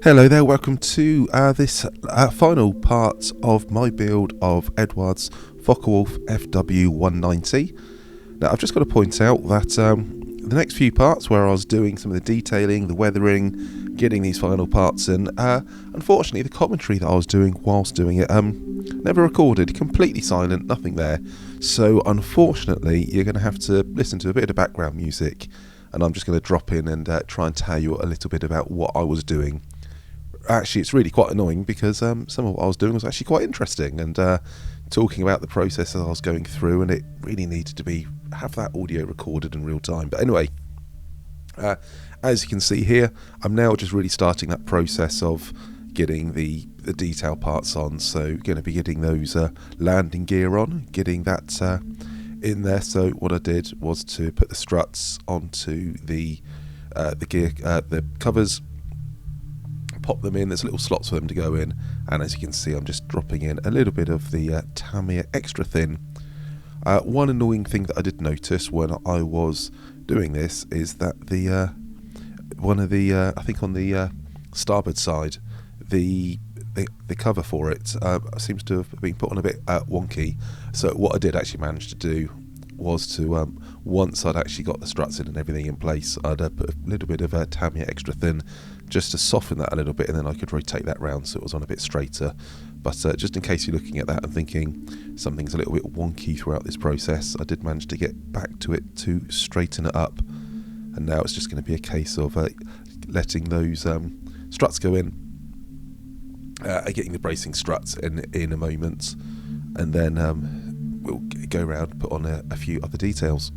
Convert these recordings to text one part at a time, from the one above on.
Hello there, welcome to this final part of my build of Eduard's Focke-Wulf FW190. Now I've just got to point out that the next few parts where I was doing some of the detailing, the weathering, getting these final parts in, unfortunately the commentary that I was doing whilst doing it never recorded, completely silent, nothing there. So unfortunately you're going to have to listen to a bit of background music, and I'm just going to drop in and try and tell you a little bit about what I was doing. Actually, it's really quite annoying because some of what I was doing was actually quite interesting, and talking about the process that I was going through, and it really needed to have that audio recorded in real time. But anyway, as you can see here, I'm now just really starting that process of getting the detail parts on. So going to be getting those landing gear on, getting that in there. So what I did was to put the struts onto the gear, the covers, pop them in. There's little slots for them to go in, and as you can see I'm just dropping in a little bit of the Tamiya extra thin. One annoying thing that I did notice when I was doing this is that the one of the I think on the starboard side, the cover for it seems to have been put on a bit wonky. So what I did actually manage to do was to once I'd actually got the struts in and everything in place, I'd put a little bit of Tamiya extra thin just to soften that a little bit, and then I could rotate that round so it was on a bit straighter. But just in case you're looking at that and thinking something's a little bit wonky throughout this process, I did manage to get back to it to straighten it up, and now it's just going to be a case of letting those struts go in, getting the bracing struts in a moment, and then we'll go around and put on a few other details.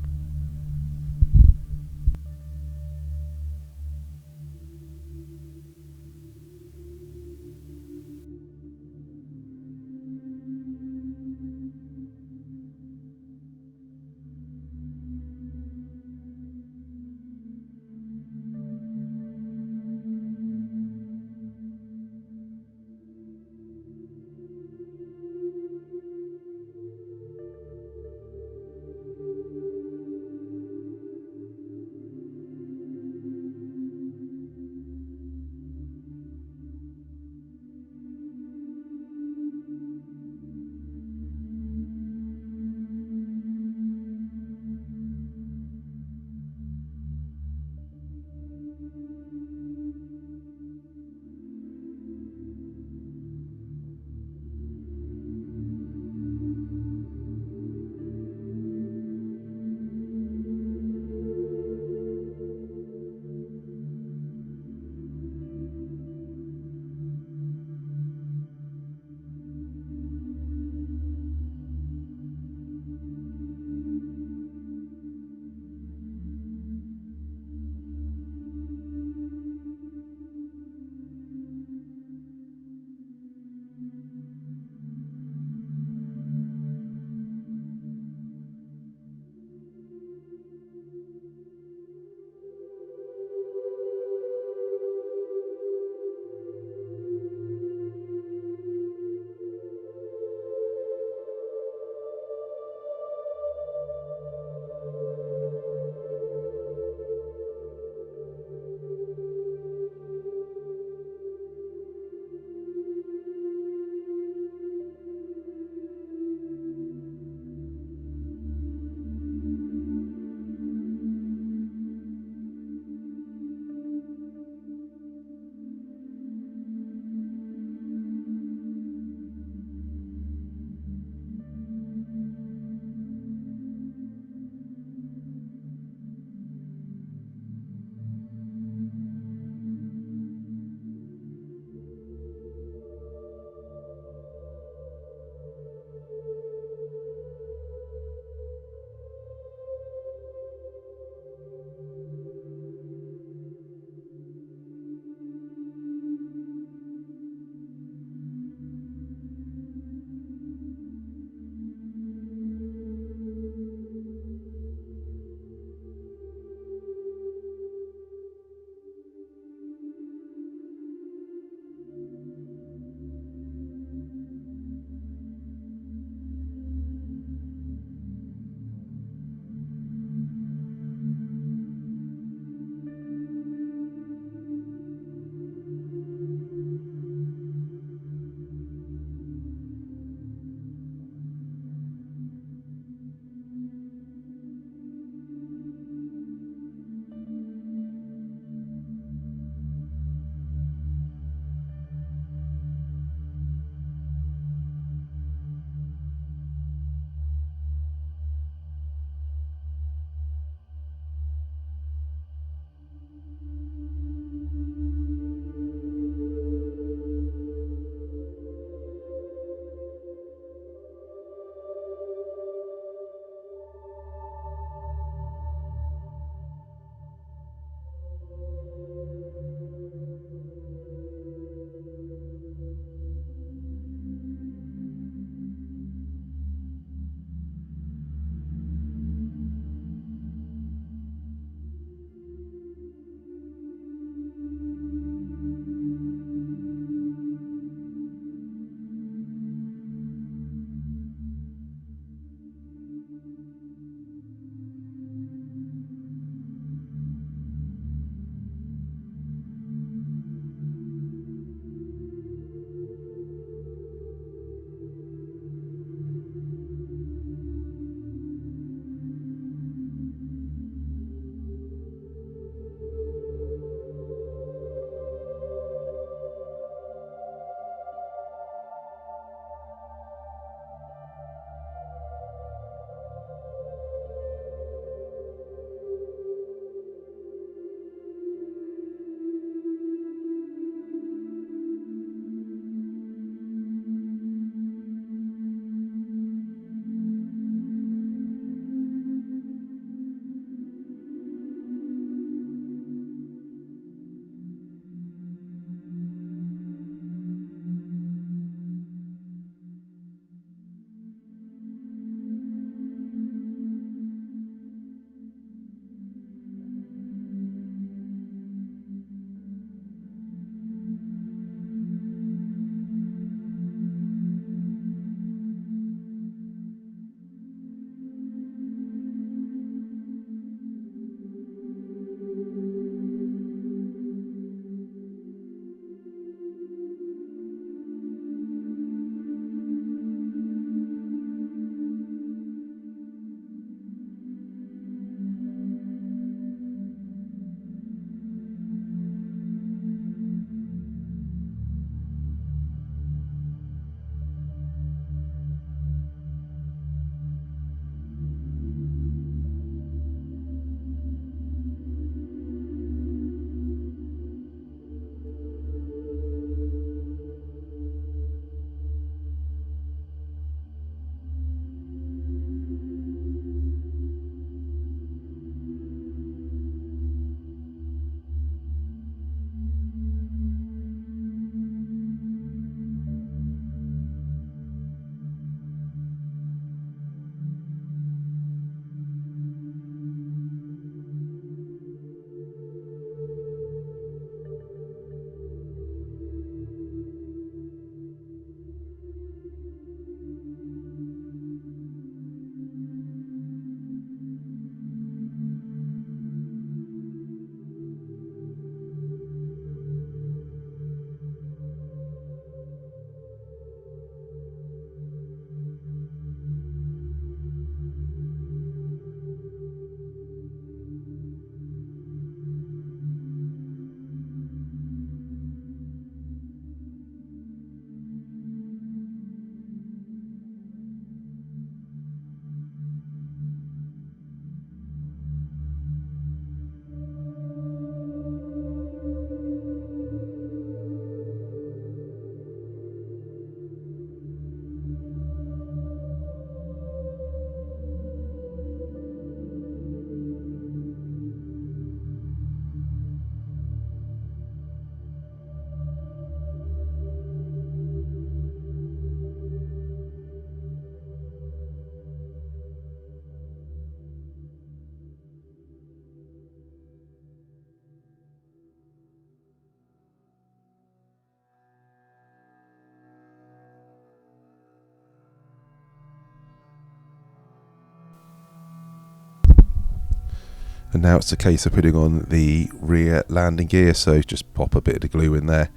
And now it's a case of putting on the rear landing gear, so just pop a bit of the glue in there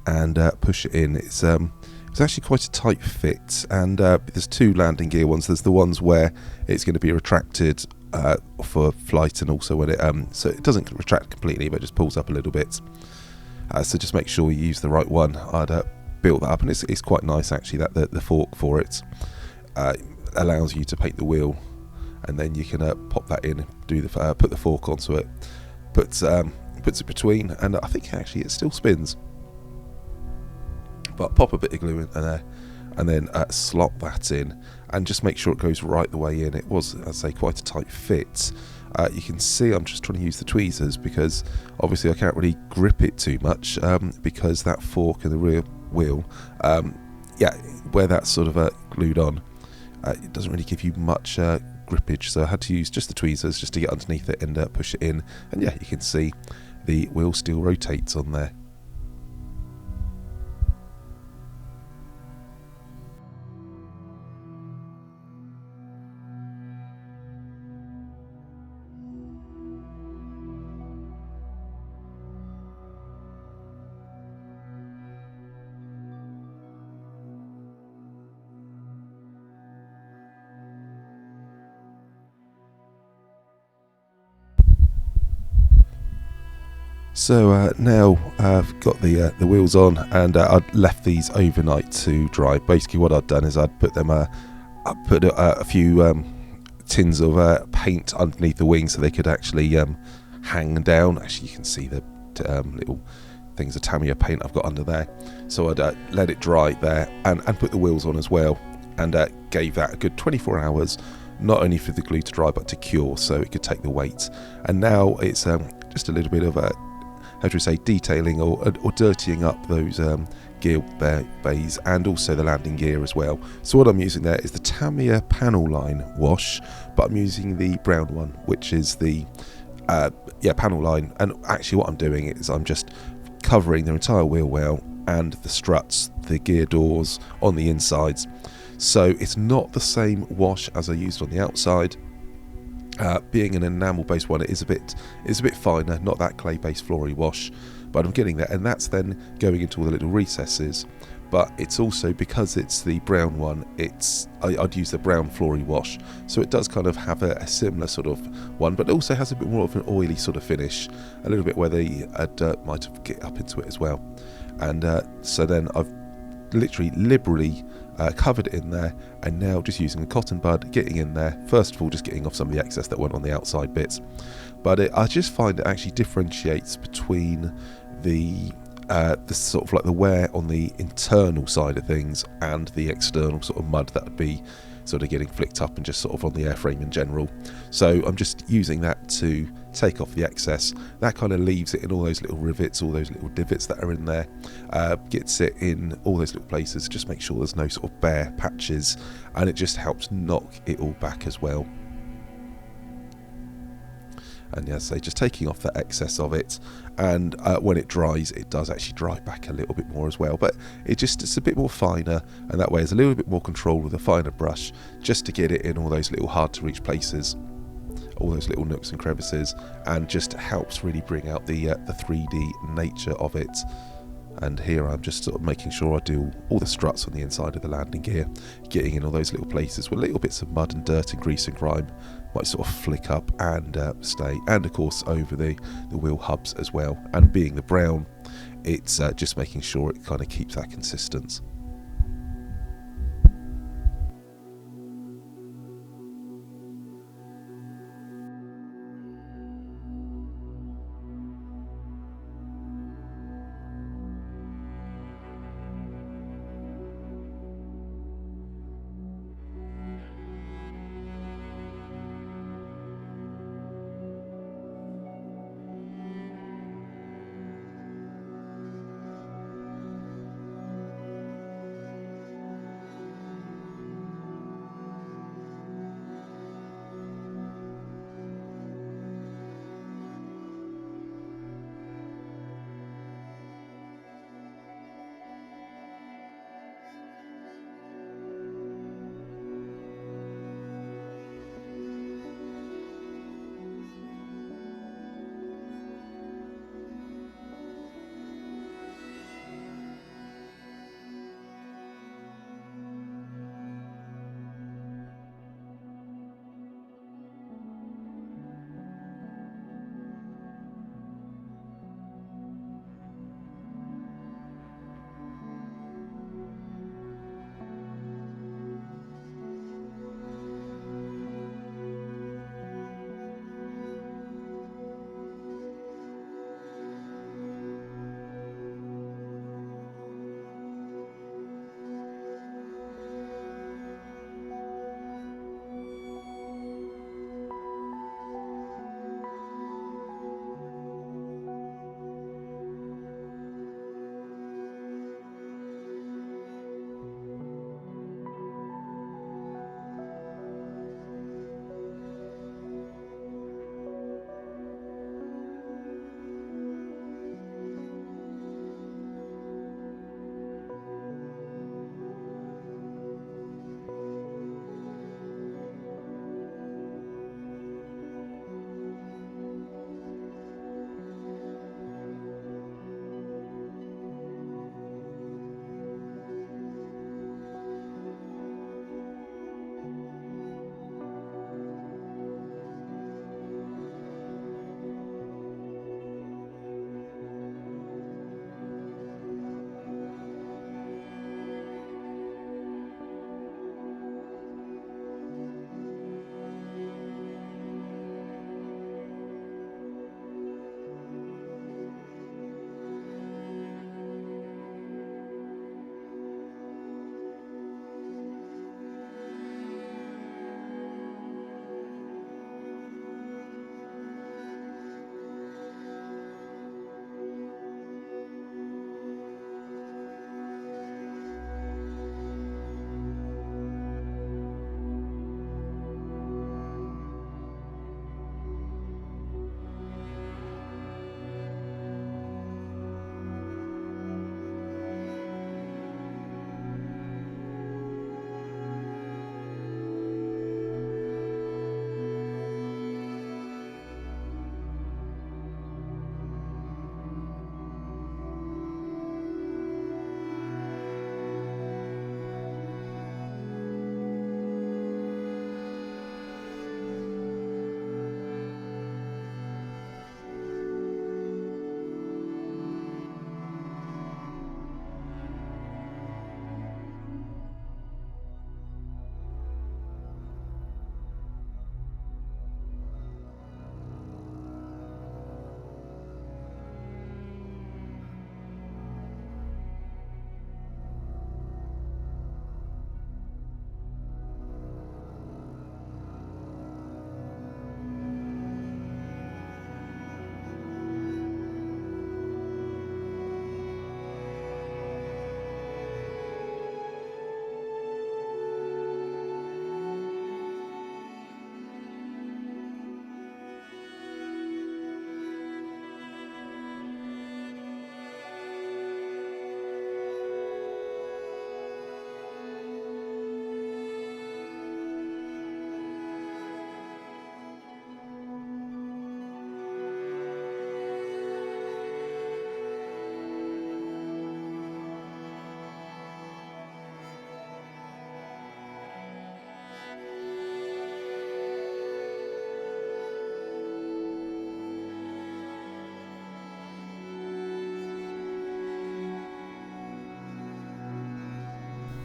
and push it in. It's actually quite a tight fit, and there's two landing gear ones. There's the ones where it's going to be retracted for flight, and also when it so it doesn't retract completely, but it just pulls up a little bit. So just make sure you use the right one. I'd built that up, and it's quite nice actually that the fork for it allows you to paint the wheel, and then you can pop that in, do the put the fork onto it, puts it between, and I think actually it still spins. But pop a bit of glue in there, and then slot that in, and just make sure it goes right the way in. It was, I'd say, quite a tight fit. You can see I'm just trying to use the tweezers because obviously I can't really grip it too much because that fork in the rear wheel, where that's sort of glued on, it doesn't really give you much grippage, so I had to use just the tweezers just to get underneath it and push it in, and yeah, you can see the wheel still rotates on there. So now I've got the wheels on, and I'd left these overnight to dry. Basically what I'd done is I'd put them I put a few tins of paint underneath the wings so they could actually hang down. Actually you can see the little things of Tamiya paint I've got under there. So I'd let it dry there and put the wheels on as well, and gave that a good 24 hours, not only for the glue to dry but to cure, so it could take the weight. And now it's just a little bit of how do we say, detailing or dirtying up those gear bays, and also the landing gear as well. So what I'm using there is the Tamiya Panel Line Wash, but I'm using the brown one, which is the Panel Line. And actually what I'm doing is I'm just covering the entire wheel well and the struts, the gear doors on the insides. So it's not the same wash as I used on the outside. Being an enamel based one, it's a bit finer, not that clay based flory wash, but I'm getting there, and that's then going into all the little recesses. But it's also, because it's the brown one, I'd use the brown flory wash, so it does kind of have a similar sort of one, but it also has a bit more of an oily sort of finish, a little bit where the dirt might have get up into it as well. And so then I've literally liberally covered it in there, and now just using a cotton bud, getting in there, first of all just getting off some of the excess that went on the outside bits. But I just find it actually differentiates between the sort of like the wear on the internal side of things and the external sort of mud that would be sort of getting flicked up and just sort of on the airframe in general. So I'm just using that to take off the excess. That kind of leaves it in all those little rivets, all those little divots that are in there, gets it in all those little places, just make sure there's no sort of bare patches, and it just helps knock it all back as well. And yeah, so just taking off the excess of it, and when it dries, it does actually dry back a little bit more as well, but it's a bit more finer, and that way there's a little bit more control with a finer brush, just to get it in all those little hard to reach places, all those little nooks and crevices, and just helps really bring out the 3D nature of it. And here I'm just sort of making sure I do all the struts on the inside of the landing gear, getting in all those little places where little bits of mud and dirt and grease and grime might sort of flick up and stay, and of course over the wheel hubs as well. And being the brown, it's just making sure it kind of keeps that consistency.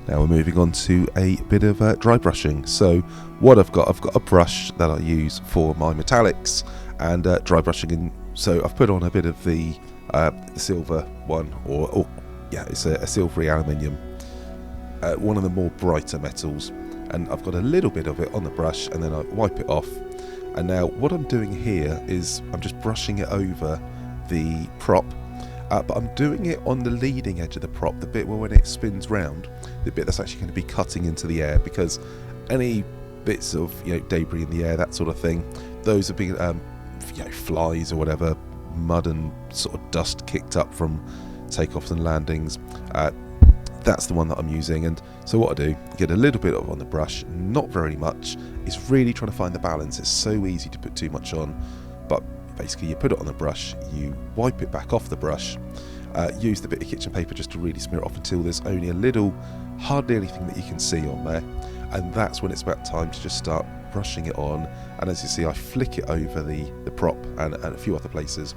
Now we're moving on to a bit of dry brushing. So what I've got a brush that I use for my metallics and dry brushing in. So I've put on a bit of the silver one, or yeah, it's a silvery aluminium, one of the more brighter metals, and I've got a little bit of it on the brush, and then I wipe it off. And now what I'm doing here is I'm just brushing it over the prop, but I'm doing it on the leading edge of the prop, the bit where when it spins round, the bit that's actually going to be cutting into the air, because any bits of debris in the air, that sort of thing, those have been flies or whatever, mud and sort of dust kicked up from takeoffs and landings. That's the one that I'm using. And so what I do, get a little bit of on the brush, not very much. It's really trying to find the balance. It's so easy to put too much on, but basically you put it on the brush, you wipe it back off the brush, use the bit of kitchen paper just to really smear it off until there's only a little, hardly anything that you can see on there, and that's when it's about time to just start brushing it on. And as you see, I flick it over the prop and a few other places,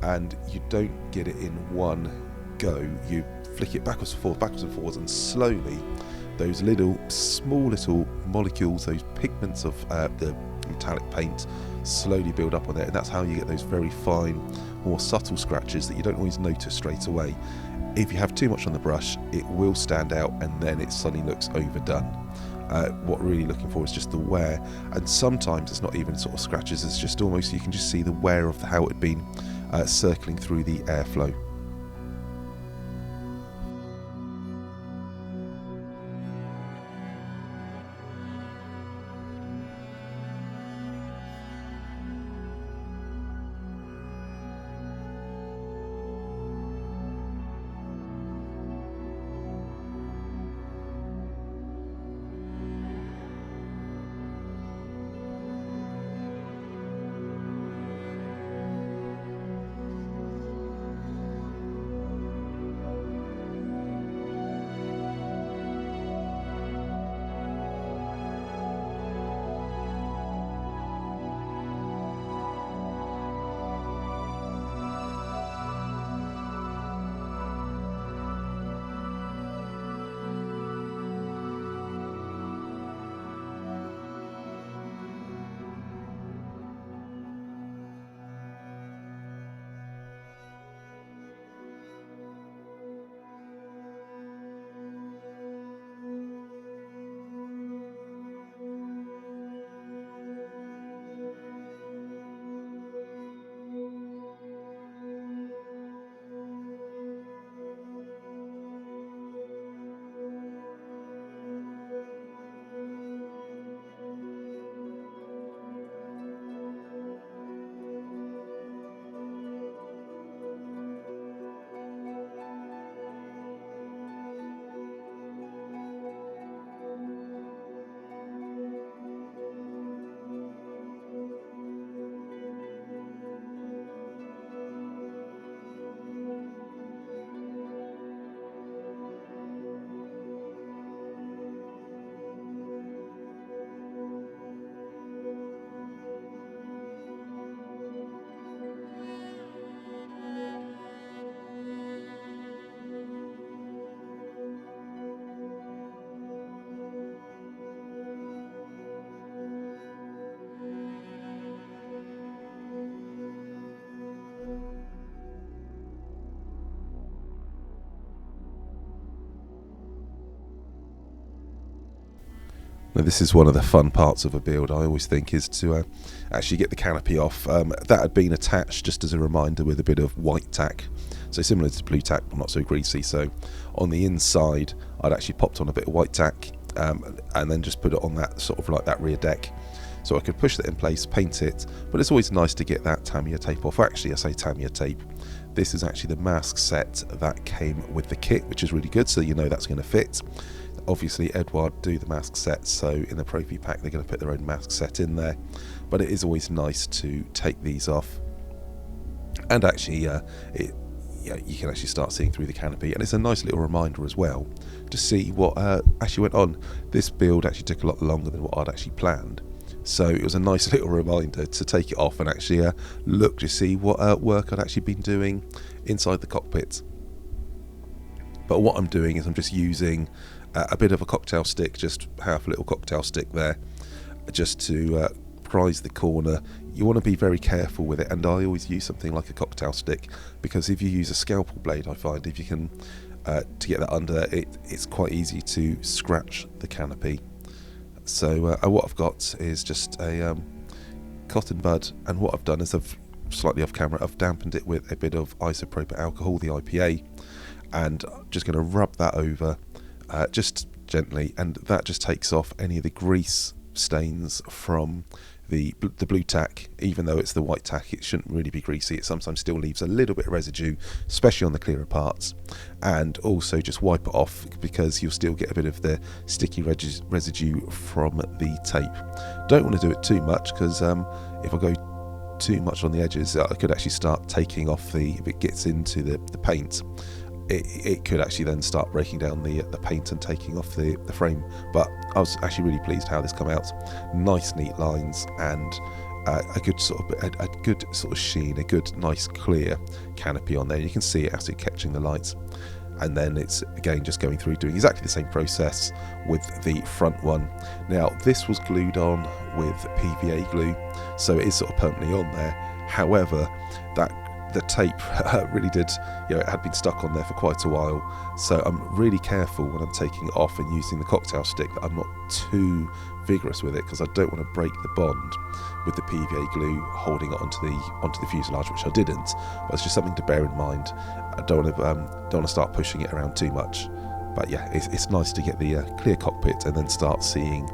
and you don't get it in one go. You flick it backwards and forwards, and slowly those small little molecules, those pigments of the metallic paint, slowly build up on it, and that's how you get those very fine, more subtle scratches that you don't always notice straight away. If you have too much on the brush, it will stand out, and then it suddenly looks overdone. What we're really looking for is just the wear, and sometimes it's not even sort of scratches, it's just almost, you can just see the wear of how it had been circling through the airflow. Now this is one of the fun parts of a build, I always think, is to actually get the canopy off. That had been attached, just as a reminder, with a bit of white tack. So similar to blue tack, but not so greasy. So on the inside, I'd actually popped on a bit of white tack and then just put it on that sort of like that rear deck. So I could push that in place, paint it, but it's always nice to get that Tamiya tape off. Actually, I say Tamiya tape. This is actually the mask set that came with the kit, which is really good, so you know that's going to fit. Obviously Eduard do the mask set, so in the ProfiPACK they're going to put their own mask set in there, but it is always nice to take these off, and actually you can actually start seeing through the canopy, and it's a nice little reminder as well to see what actually went on. This build actually took a lot longer than what I'd actually planned, so it was a nice little reminder to take it off and actually look to see what work I'd actually been doing inside the cockpit. But what I'm doing is I'm just using a bit of a cocktail stick, just half a little cocktail stick there, just to prise the corner. You want to be very careful with it, and I always use something like a cocktail stick, because if you use a scalpel blade, I find if you can to get that under, it's quite easy to scratch the canopy. So what I've got is just a cotton bud, and what I've done is I've slightly off camera, I've dampened it with a bit of isopropyl alcohol, the IPA, and I'm just going to rub that over just gently, and that just takes off any of the grease stains from the blue tack. Even though it's the white tack, it shouldn't really be greasy. It sometimes still leaves a little bit of residue, especially on the clearer parts. And also just wipe it off, because you'll still get a bit of the sticky residue from the tape. Don't want to do it too much, because if I go too much on the edges, I could actually start taking off if it gets into the paint, it could actually then start breaking down the paint and taking off the frame. But I was actually really pleased how this come out. Nice neat lines, and a good sort of sheen, a good nice clear canopy on there. You can see it actually catching the lights. And then it's again just going through doing exactly the same process with the front one. Now this was glued on with PVA glue, so it is sort of permanently on there. However, the tape really did, it had been stuck on there for quite a while, so I'm really careful when I'm taking it off and using the cocktail stick that I'm not too vigorous with it, because I don't want to break the bond with the PVA glue holding it onto the fuselage, which I didn't, but it's just something to bear in mind. I don't want to start pushing it around too much. But yeah, it's nice to get the clear cockpit and then start seeing,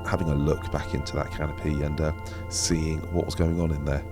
having a look back into that canopy and seeing what was going on in there.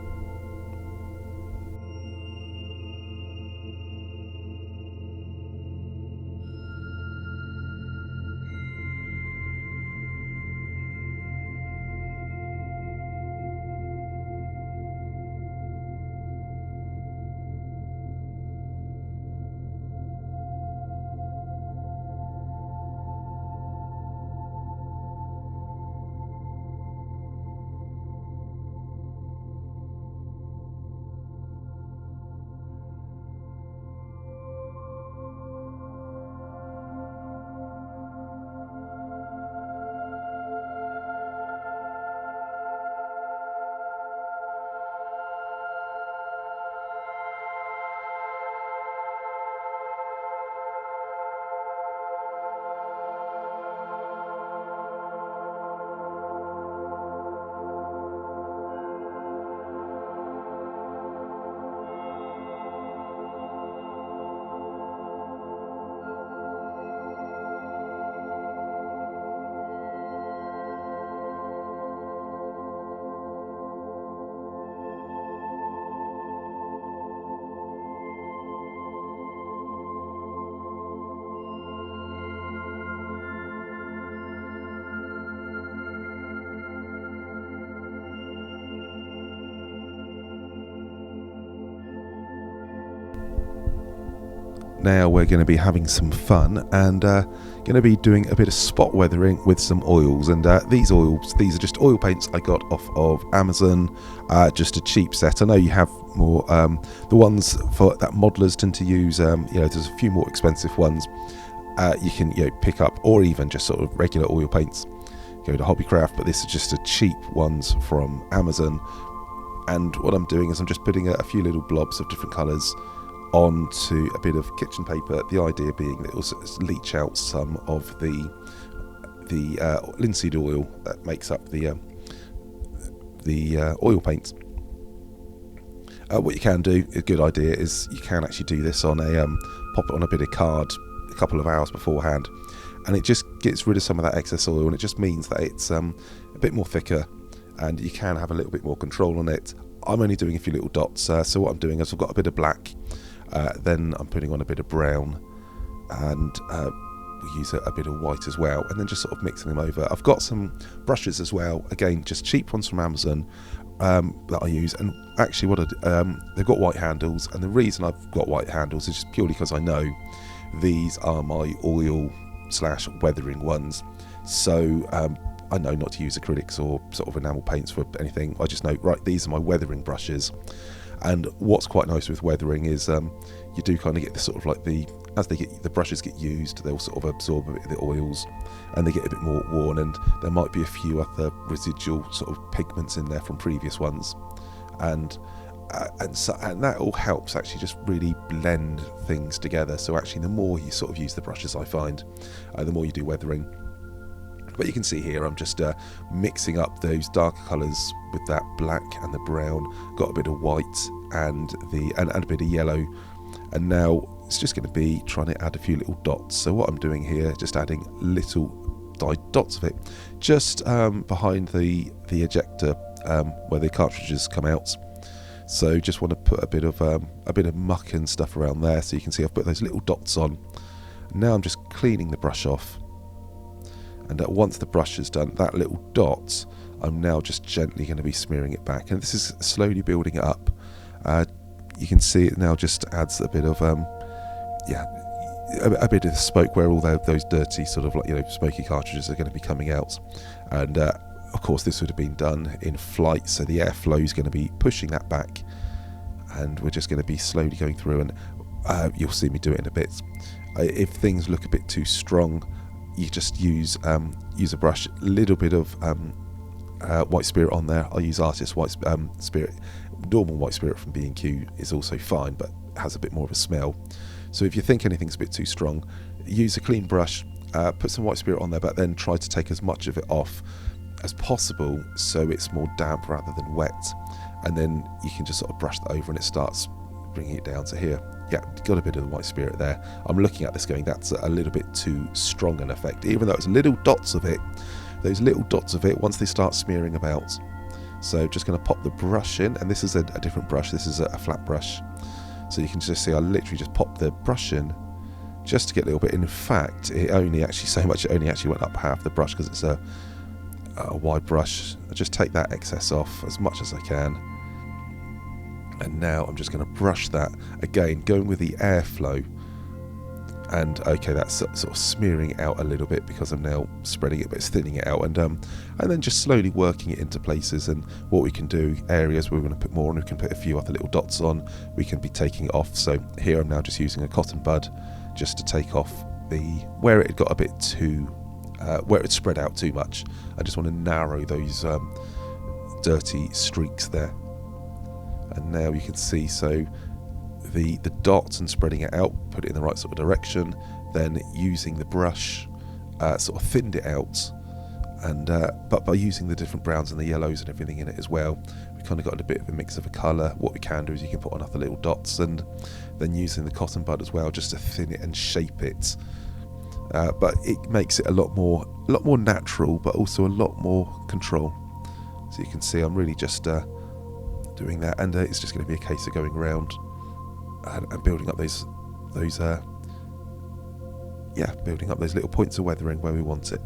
Now we're going to be having some fun and going to be doing a bit of spot weathering with some oils. And these are just oil paints I got off of Amazon, just a cheap set. I know you have more, the ones for that modelers tend to use, there's a few more expensive ones you can pick up, or even just sort of regular oil paints, go to Hobbycraft, but this is just a cheap ones from Amazon. And what I'm doing is I'm just putting a few little blobs of different colours onto a bit of kitchen paper, the idea being that it will leach out some of the linseed oil that makes up the oil paints. What you can do, a good idea, is you can actually do this on pop it on a bit of card a couple of hours beforehand, and it just gets rid of some of that excess oil, and it just means that it's a bit more thicker and you can have a little bit more control on it. I'm only doing a few little dots, so what I'm doing is I've got a bit of black, then I'm putting on a bit of brown, and we use a bit of white as well, and then just sort of mixing them over. I've got some brushes as well, again just cheap ones from Amazon that I use, and actually they've got white handles, and the reason I've got white handles is just purely because I know these are my oil / weathering ones, so I know not to use acrylics or sort of enamel paints for anything. I just know, right, these are my weathering brushes. And what's quite nice with weathering is you do kind of get this sort of like as the brushes get used, they'll sort of absorb a bit of the oils and they get a bit more worn, and there might be a few other residual sort of pigments in there from previous ones, and that all helps actually just really blend things together. So actually the more you sort of use the brushes, I find, the more you do weathering. But you can see here I'm just mixing up those darker colours with that black and the brown, got a bit of white and a bit of yellow, and now it's just going to be trying to add a few little dots. So what I'm doing here, just adding little dots of it just behind the ejector where the cartridges come out. So just want to put a bit of muck and stuff around there. So you can see I've put those little dots on. Now I'm just cleaning the brush off, and once the brush is done, that little dot, I'm now just gently going to be smearing it back, and this is slowly building it up. You can see it now just adds a bit of a bit of smoke where all those dirty sort of like smoky cartridges are going to be coming out, and of course this would have been done in flight, so the airflow is going to be pushing that back, and we're just going to be slowly going through, and you'll see me do it in a bit. If things look a bit too strong, you just use a brush, a little bit of white spirit on there. I'll use artist white spirit. Normal white spirit from B&Q is also fine, but has a bit more of a smell. So if you think anything's a bit too strong, use a clean brush, put some white spirit on there, but then try to take as much of it off as possible so it's more damp rather than wet, and then you can just sort of brush that over and it starts bringing it down to here. Yeah, got a bit of the white spirit there. I'm looking at this going, that's a little bit too strong an effect, even though it's little dots of it. Those little dots of it, once they start smearing about. So just going to pop the brush in, and this is a different brush. This is a flat brush. So you can just see I literally just pop the brush in just to get a little bit. In fact, it only actually went up half the brush because it's a wide brush. I just take that excess off as much as I can. And now I'm just going to brush that again, going with the airflow. And okay, that's sort of smearing it out a little bit because I'm now spreading it, but it's thinning it out, and then just slowly working it into places. And what we can do, areas where we're going to put more on, we can put a few other little dots on, we can be taking it off. So here I'm now just using a cotton bud just to take off where it had got a bit too, where it spread out too much. I just want to narrow those dirty streaks there. And now you can see, so the dots and spreading it out, put it in the right sort of direction, then using the brush sort of thinned it out, and but by using the different browns and the yellows and everything in it as well, we kind of got a bit of a mix of a colour. What we can do is you can put on other little dots, and then using the cotton bud as well just to thin it and shape it, but it makes it a lot more natural, but also a lot more control. So you can see I'm really just doing that, and it's just going to be a case of going around and building up those building up those little points of weathering where we want it.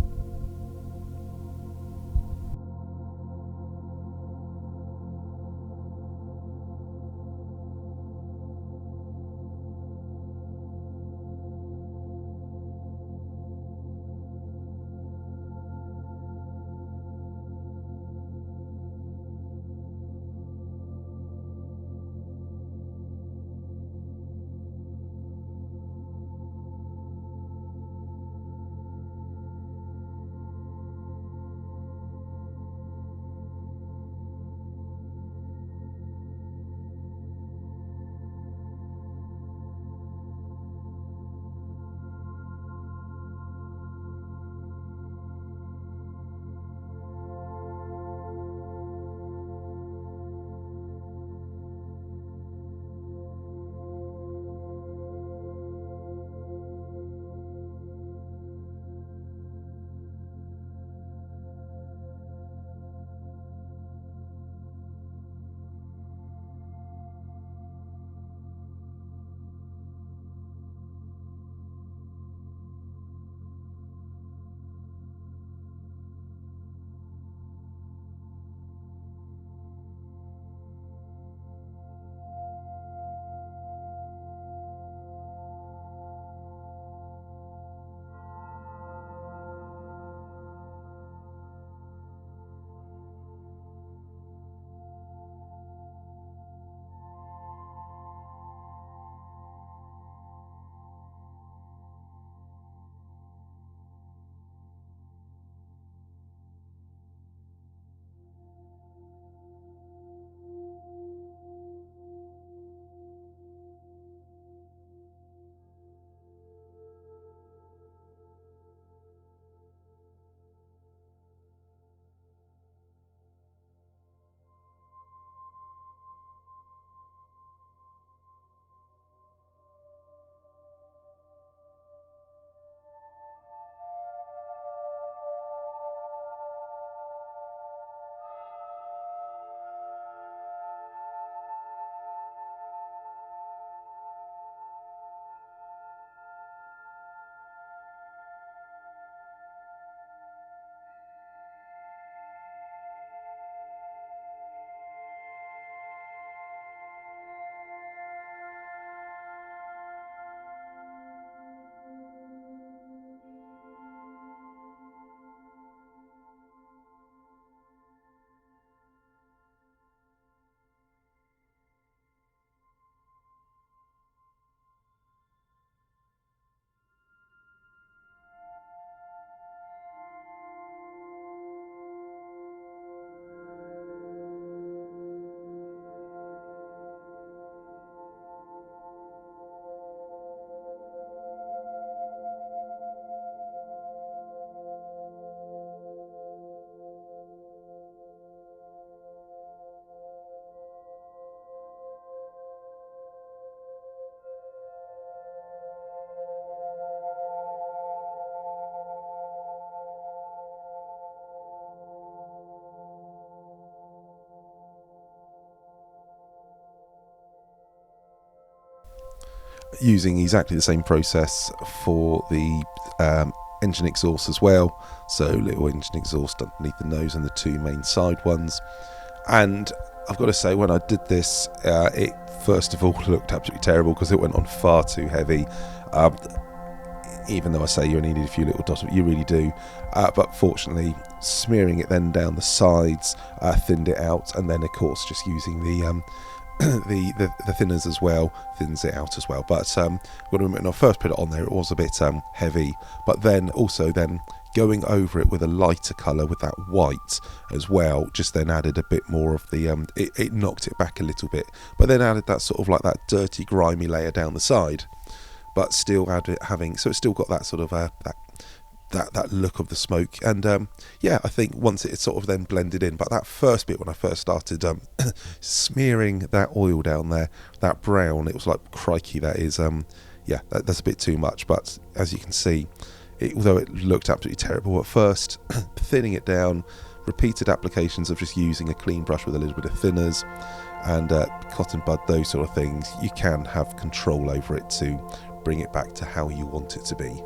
using exactly the same process for the engine exhaust as well. So little engine exhaust underneath the nose and the two main side ones. And I've got to say, when I did this, it first of all looked absolutely terrible because it went on far too heavy. Even though I say you only need a few little dots, you really do. But fortunately, smearing it then down the sides thinned it out, and then of course just using the the thinners as well thins it out as well. But when I first put it on there, it was a bit heavy, but then also going over it with a lighter colour with that white as well just then added a bit more of the it knocked it back a little bit, but then added that sort of like that dirty grimy layer down the side, but still having, so it's still got that sort of that look of the smoke. And yeah, I think once it sort of then blended in, but that first bit when I first started smearing that oil down there, that brown, it was like, crikey, that is yeah, that's a bit too much. But as you can see, although it looked absolutely terrible at first, thinning it down, repeated applications of just using a clean brush with a little bit of thinners and cotton bud, those sort of things, you can have control over it to bring it back to how you want it to be.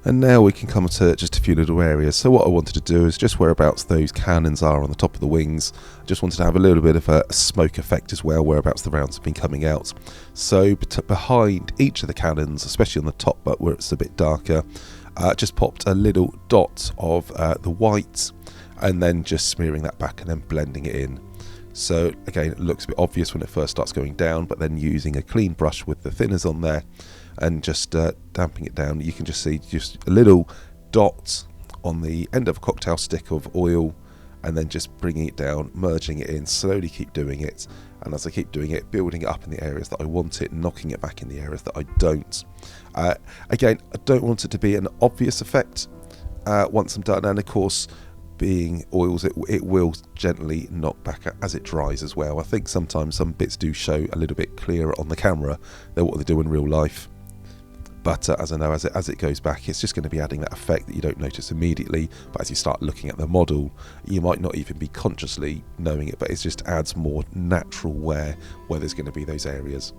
And now we can come to just a few little areas. So what I wanted to do is just whereabouts those canons are on the top of the wings. I just wanted to have a little bit of a smoke effect as well, whereabouts the rounds have been coming out. So behind each of the canons, especially on the top but where it's a bit darker, just popped a little dot of the white, and then just smearing that back and then blending it in. So again, it looks a bit obvious when it first starts going down, but then using a clean brush with the thinners on there and just damping it down, you can just see just a little dot on the end of a cocktail stick of oil, and then just bringing it down, merging it in, slowly keep doing it, and as I keep doing it, building it up in the areas that I want it, knocking it back in the areas that I don't. Again, I don't want it to be an obvious effect once I'm done, and of course being oils, it will gently knock back as it dries as well. I think sometimes some bits do show a little bit clearer on the camera than what they do in real life. But as I know, as it goes back, it's just going to be adding that effect that you don't notice immediately. But as you start looking at the model, you might not even be consciously knowing it, but it just adds more natural wear where there's going to be those areas.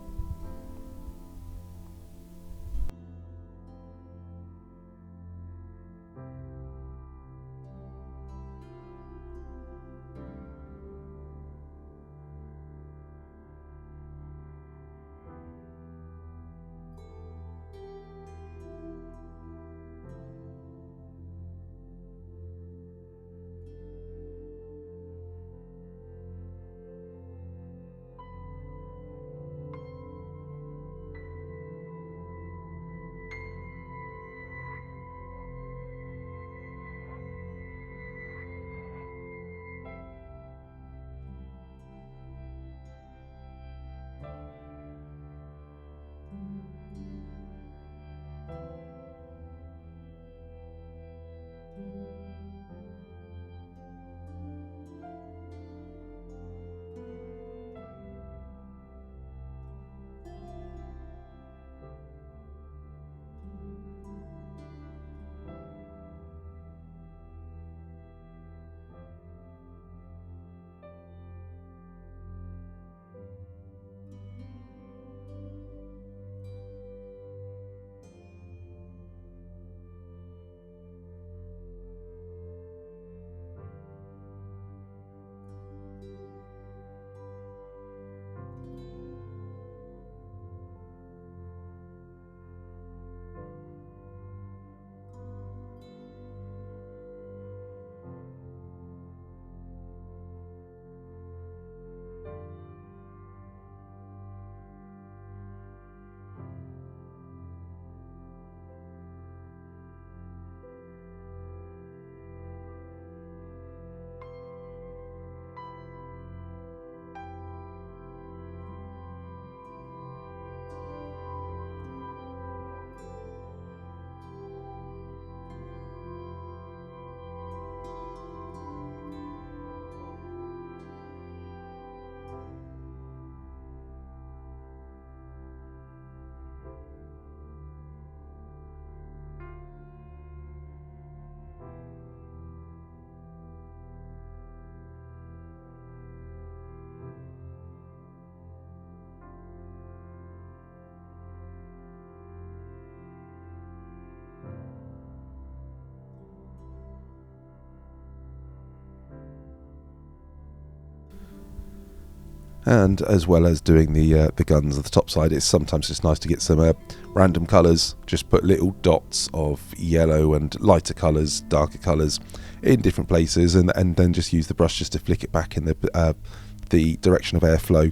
And as well as doing the guns at the top side, it's sometimes just nice to get some random colours. Just put little dots of yellow and lighter colours, darker colours in different places, and then just use the brush just to flick it back in the direction of airflow.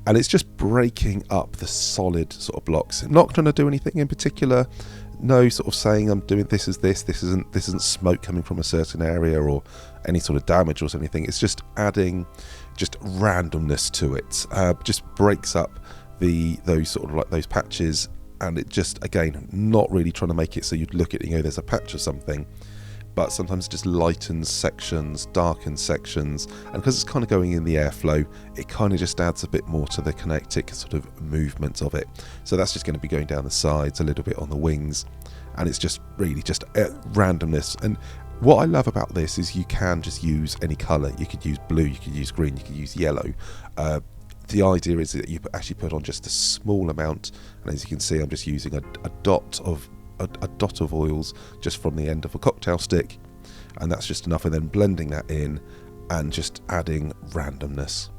And it's just breaking up the solid sort of blocks. Not trying to do anything in particular. No sort of saying I'm doing this is this. This isn't smoke coming from a certain area or any sort of damage or anything. It's just adding just randomness to it. Just breaks up those sort of like those patches, and it just, again, not really trying to make it so you'd look at it and go, there's a patch or something. But sometimes it just lightens sections, darkens sections, and because it's kind of going in the airflow, it kind of just adds a bit more to the kinetic sort of movement of it. So that's just going to be going down the sides, a little bit on the wings, and it's just really just randomness. And what I love about this is you can just use any colour. You could use blue, you could use green, you could use yellow. The idea is that you actually put on just a small amount, and as you can see, I'm just using a dot of a dot of oils just from the end of a cocktail stick, and that's just enough, and then blending that in and just adding randomness.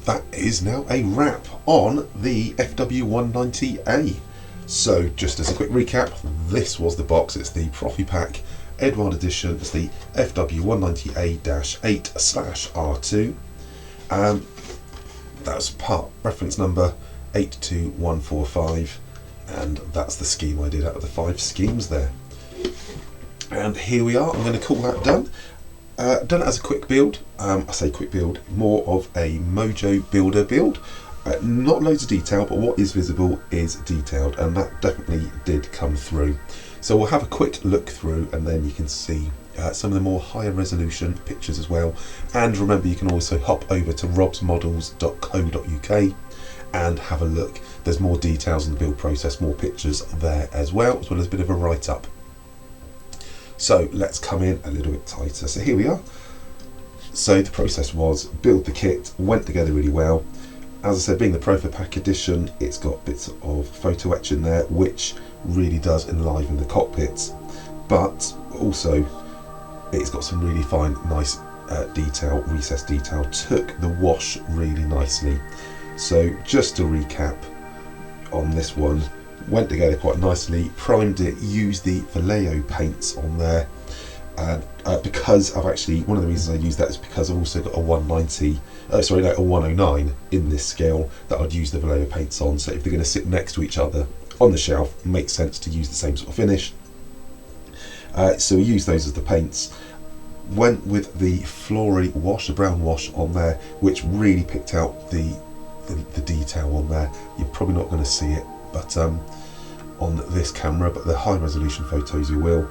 That is now a wrap on the FW190A. So just as a quick recap, this was the box. It's the ProfiPACK Eduard edition. It's the FW190A-8/R2. That's part reference number 82145, and that's the scheme I did out of the 5 schemes there. And here we are. I'm going to call that done. Done it as a quick build. I say quick build, more of a Mojo builder build. Not loads of detail, but what is visible is detailed, and that definitely did come through. So we'll have a quick look through, and then you can see some of the more higher resolution pictures as well. And remember, you can also hop over to robsmodels.co.uk and have a look. There's more details on the build process, more pictures there as well as a bit of a write-up. So let's come in a little bit tighter. So here we are. So the process was build the kit, went together really well. As I said, being the ProfiPACK edition, it's got bits of photo etch in there, which really does enliven the cockpits. But also, it's got some really fine, nice detail, recessed detail. Took the wash really nicely. So just to recap on this one, went together quite nicely, primed it, used the Vallejo paints on there, and because I've actually, one of the reasons I use that is because I've also got a 109 in this scale that I'd use the Vallejo paints on, so if they're going to sit next to each other on the shelf, it makes sense to use the same sort of finish. So we used those as the paints. Went with the flory wash, the brown wash on there, which really picked out the detail on there. You're probably not going to see it, but on this camera, but the high resolution photos you will.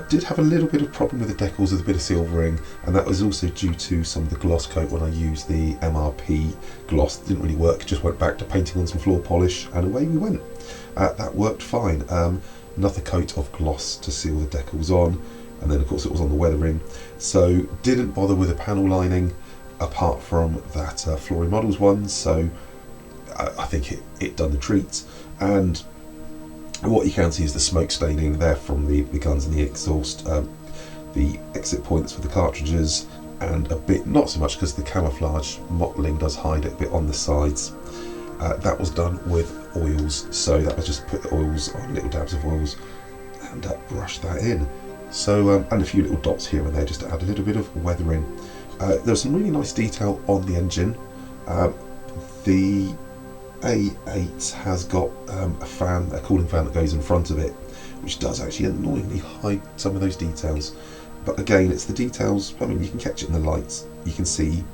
Did have a little bit of problem with the decals with a bit of silvering, and that was also due to some of the gloss coat when I used the MRP gloss. It didn't really work, just went back to painting on some floor polish, and away we went. That worked fine. Another coat of gloss to seal the decals on, and then of course it was on the weathering. So didn't bother with a panel lining apart from that Flory Models one, so I think it done the treat. And what you can see is the smoke staining there from the guns and the exhaust, the exit points for the cartridges, and a bit, not so much because the camouflage mottling does hide it a bit on the sides. That was done with oils, so that was just put the oils on, little dabs of oils, and brush that in. So and a few little dots here and there just to add a little bit of weathering. There's some really nice detail on the engine. The A8 has got a fan, a cooling fan that goes in front of it, which does actually annoyingly hide some of those details. But again, it's the details. I mean, you can catch it in the lights. You can see.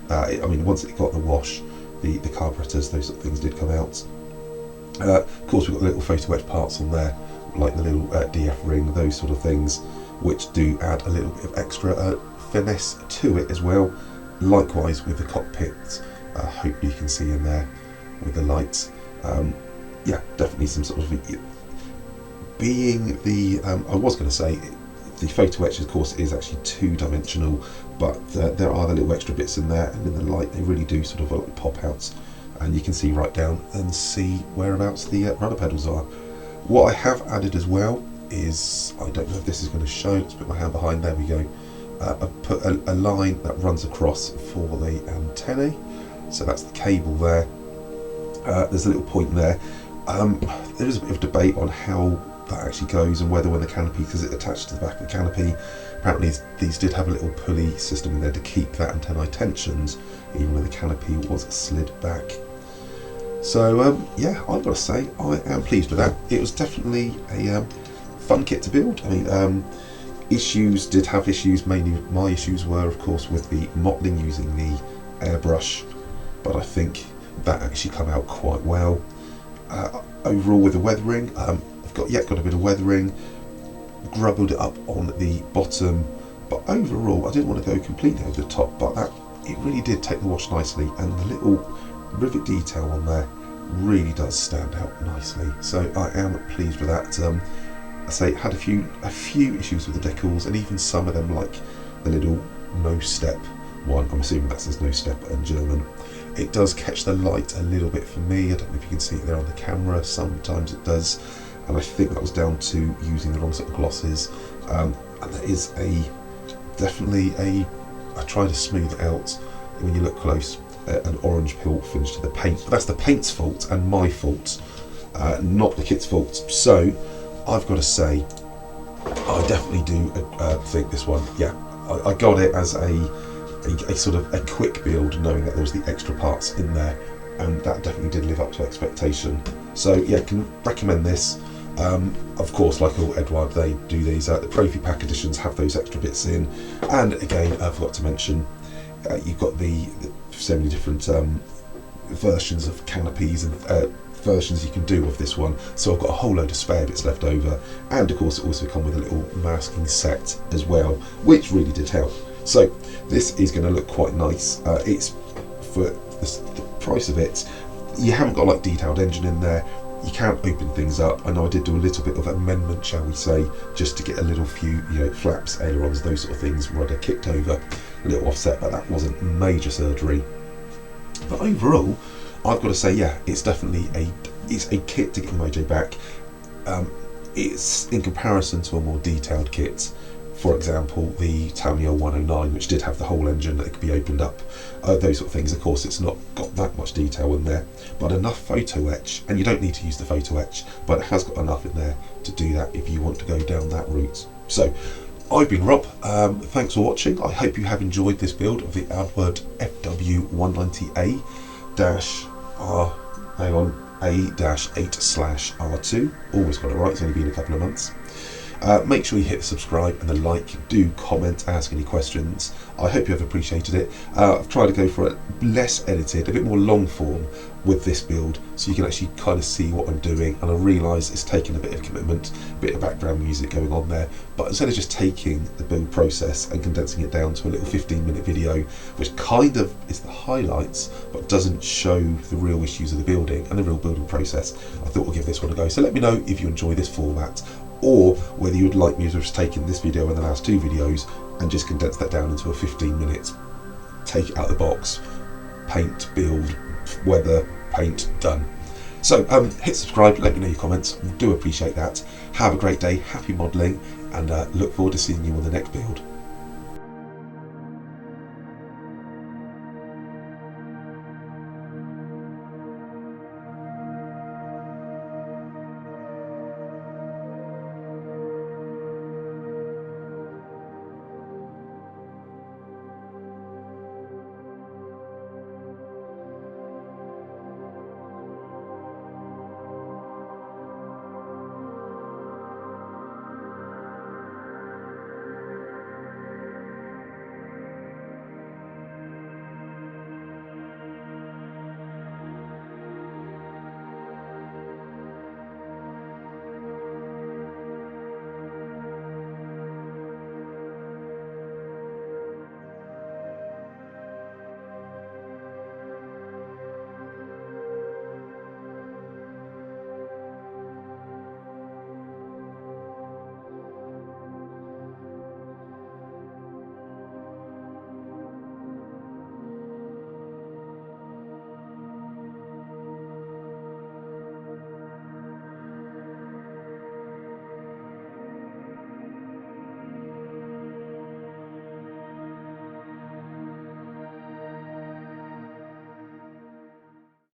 I mean, once it got the wash, the carburetors, those sort of things did come out. Of course, we've got the little photo-etch parts on there, like the little DF ring, those sort of things, which do add a little bit of extra finesse to it as well. Likewise with the cockpit, hope you can see in there with the lights. Yeah, definitely some sort of being the. I was going to say the photo-etch, of course, is actually two-dimensional, but there are the little extra bits in there, and in the light they really do sort of like pop out, and you can see right down and see whereabouts the rudder pedals are. What I have added as well is, I don't know if this is going to show, let's put my hand behind, there we go. I've put a line that runs across for the antennae, so that's the cable there. There's a little point there. There is a bit of debate on how that actually goes, and whether when the canopy, because it's attached to the back of the canopy, apparently these did have a little pulley system in there to keep that antennae tensioned even when the canopy was slid back. So yeah, I've got to say I am pleased with that. It was definitely a fun kit to build. I mean, did have issues. Mainly my issues were, of course, with the mottling using the airbrush, but I think that actually come out quite well. Overall, with the weathering, I've got a bit of weathering, grubbled it up on the bottom, but overall I didn't want to go completely over the top, but it really did take the wash nicely, and the little rivet detail on there really does stand out nicely. So I am pleased with that. I say had a few issues with the decals, and even some of them, like the little no step one. I'm assuming that says no step in German. It does catch the light a little bit for me. I don't know if you can see it there on the camera. Sometimes it does, and I think that was down to using the wrong sort of glosses. And there is definitely I try to smooth it out when you look close. An orange peel finish to the paint, but that's the paint's fault and my fault, not the kit's fault. So I've got to say, I definitely do think this one, yeah, I got it as a sort of a quick build, knowing that there was the extra parts in there, and that definitely did live up to expectation. So yeah, can recommend this. Of course, like all Eduard, they do these. The ProfiPACK editions have those extra bits in, and again, I forgot to mention, you've got the so many different versions of canopies and versions you can do of this one. So I've got a whole load of spare bits left over, and of course it also come with a little masking set as well, which really did help. So this is going to look quite nice. It's for the price of it. You haven't got like detailed engine in there. You can't open things up. I know I did do a little bit of amendment, shall we say, just to get a little few, flaps, ailerons, those sort of things, rudder kicked over, a little offset, but that wasn't major surgery. But overall, I've got to say, yeah, it's definitely a kit to get your mojo back. It's in comparison to a more detailed kit. For example, the Tamiya 109, which did have the whole engine that could be opened up, those sort of things. Of course, it's not got that much detail in there, but enough photo etch, and you don't need to use the photo etch, but it has got enough in there to do that if you want to go down that route. So, I've been Rob. Thanks for watching. I hope you have enjoyed this build of the Eduard FW190A-8/R2. Always got it right. It's only been a couple of months. Make sure you hit the subscribe and the like. Do comment, ask any questions. I hope you have appreciated it. I've tried to go for a less edited, a bit more long form with this build, so you can actually kind of see what I'm doing, and I realise it's taken a bit of commitment, a bit of background music going on there, but instead of just taking the build process and condensing it down to a little 15-minute video, which kind of is the highlights but doesn't show the real issues of the building and the real building process, I thought we'll give this one a go. So let me know if you enjoy this format, or whether you would like me to have taken this video and the last two videos and just condense that down into a 15 minutes, take it out of the box, paint, build, weather, paint, done. So hit subscribe, let me know your comments, do appreciate that. Have a great day, happy modelling, and look forward to seeing you on the next build.